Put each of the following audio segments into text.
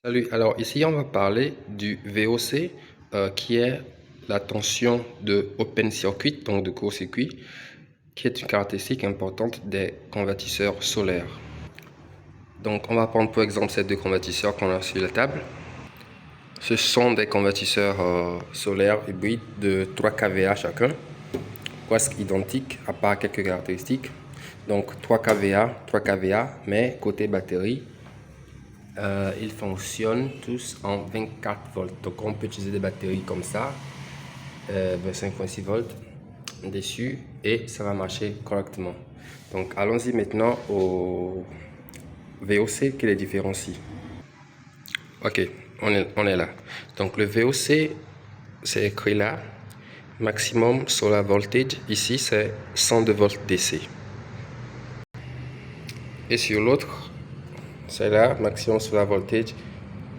Salut, alors ici on va parler du VOC qui est la tension de open circuit, donc de court-circuit, qui est une caractéristique importante des convertisseurs solaires. Donc on va prendre pour exemple ces deux convertisseurs qu'on a sur la table. Ce sont des convertisseurs solaires hybrides de 3 kVA chacun, presque identiques à part quelques caractéristiques. Donc 3 kVA, mais côté batterie, ils fonctionnent tous en 24 volts. Donc on peut utiliser des batteries comme ça, 25,6 volts dessus, et ça va marcher correctement. Donc allons-y maintenant au VOC qui les différencie. Ok, on est là. Donc le VOC, c'est écrit là, maximum solar voltage, ici c'est 102 volts DC. Et sur l'autre, c'est là, maximum solar voltage,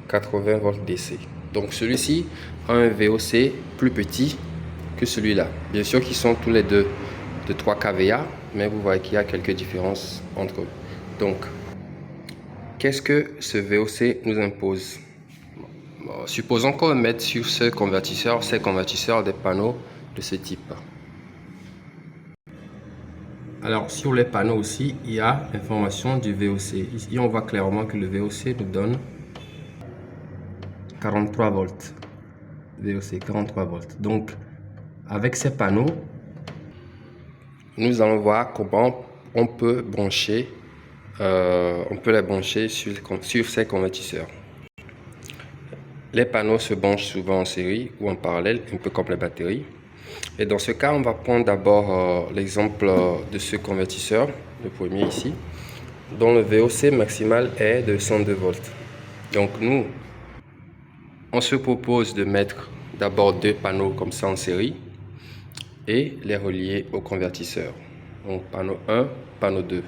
80 volts DC. Donc celui-ci a un VOC plus petit que celui-là. Bien sûr qu'ils sont tous les deux de 3 kVA, mais vous voyez qu'il y a quelques différences entre eux. Donc, qu'est-ce que ce VOC nous impose? Bon, supposons qu'on mette sur ces convertisseurs des panneaux de ce type. Alors, sur les panneaux aussi, il y a l'information du VOC. Ici, on voit clairement que le VOC nous donne 43 volts. VOC 43 volts. Donc, avec ces panneaux, nous allons voir comment on peut brancher, les brancher sur ces convertisseurs. Les panneaux se branchent souvent en série ou en parallèle, un peu comme les batteries. Et dans ce cas, on va prendre d'abord l'exemple de ce convertisseur, le premier ici, dont le VOC maximal est de 102 volts. Donc nous, on se propose de mettre d'abord deux panneaux comme ça en série et les relier au convertisseur. Donc panneau 1, panneau 2.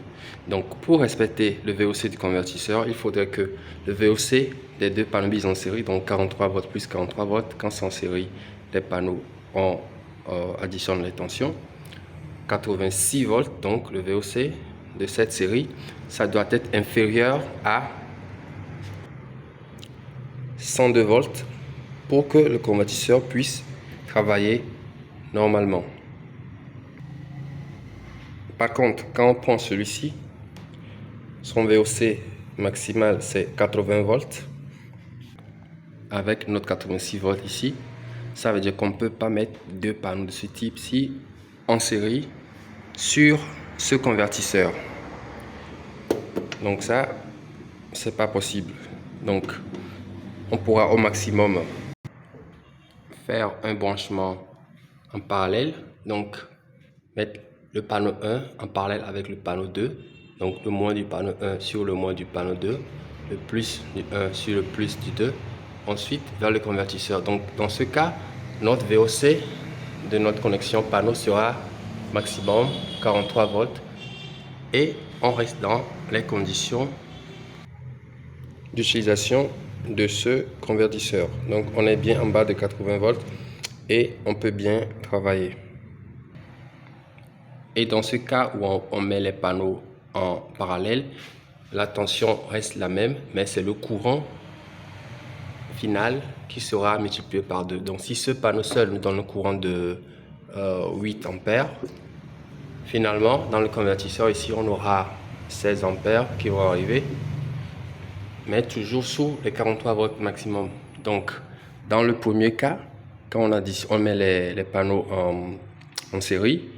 Donc pour respecter le VOC du convertisseur, il faudrait que le VOC des deux panneaux mis en série, donc 43 volts plus 43 volts, quand c'est en série, les panneaux additionnent les tensions. 86 volts, donc le VOC de cette série, ça doit être inférieur à 102 volts pour que le convertisseur puisse travailler normalement. Par contre, quand on prend celui-ci, son VOC maximal c'est 80 volts avec notre 86 volts ici. Ça veut dire qu'on ne peut pas mettre deux panneaux de ce type-ci en série sur ce convertisseur. Donc ça, c'est pas possible. Donc on pourra au maximum faire un branchement en parallèle. Donc mettre le panneau 1 en parallèle avec le panneau 2. Donc le moins du panneau 1 sur le moins du panneau 2. Le plus du 1 sur le plus du 2. Ensuite vers le convertisseur. Donc dans ce cas, notre VOC de notre connexion panneau sera maximum 43 volts. Et on reste dans les conditions d'utilisation de ce convertisseur. Donc on est bien en bas de 80 volts et on peut bien travailler. Et dans ce cas où on met les panneaux en parallèle, la tension reste la même, mais c'est le courant final qui sera multiplié par 2. Donc si ce panneau seul nous donne un courant de 8 ampères, finalement dans le convertisseur ici on aura 16 ampères qui vont arriver, mais toujours sous les 43 volts maximum. Donc dans le premier cas, quand on met les panneaux en série,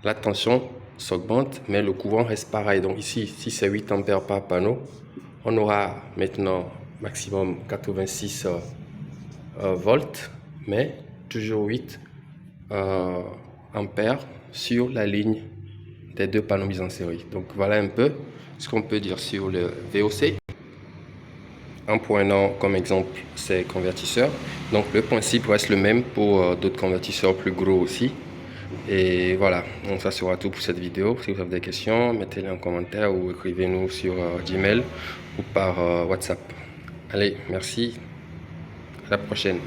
la tension s'augmente, mais le courant reste pareil. Donc ici, si c'est 8 ampères par panneau, on aura maintenant maximum 86 volts, mais toujours 8 ampères sur la ligne des deux panneaux mis en série. Donc voilà un peu ce qu'on peut dire sur le VOC. En prenant comme exemple ces convertisseurs. Donc le principe reste le même pour d'autres convertisseurs plus gros aussi. Et voilà, donc ça sera tout pour cette vidéo. Si vous avez des questions, mettez-les en commentaire ou écrivez-nous sur Gmail ou par WhatsApp. Allez, merci, à la prochaine.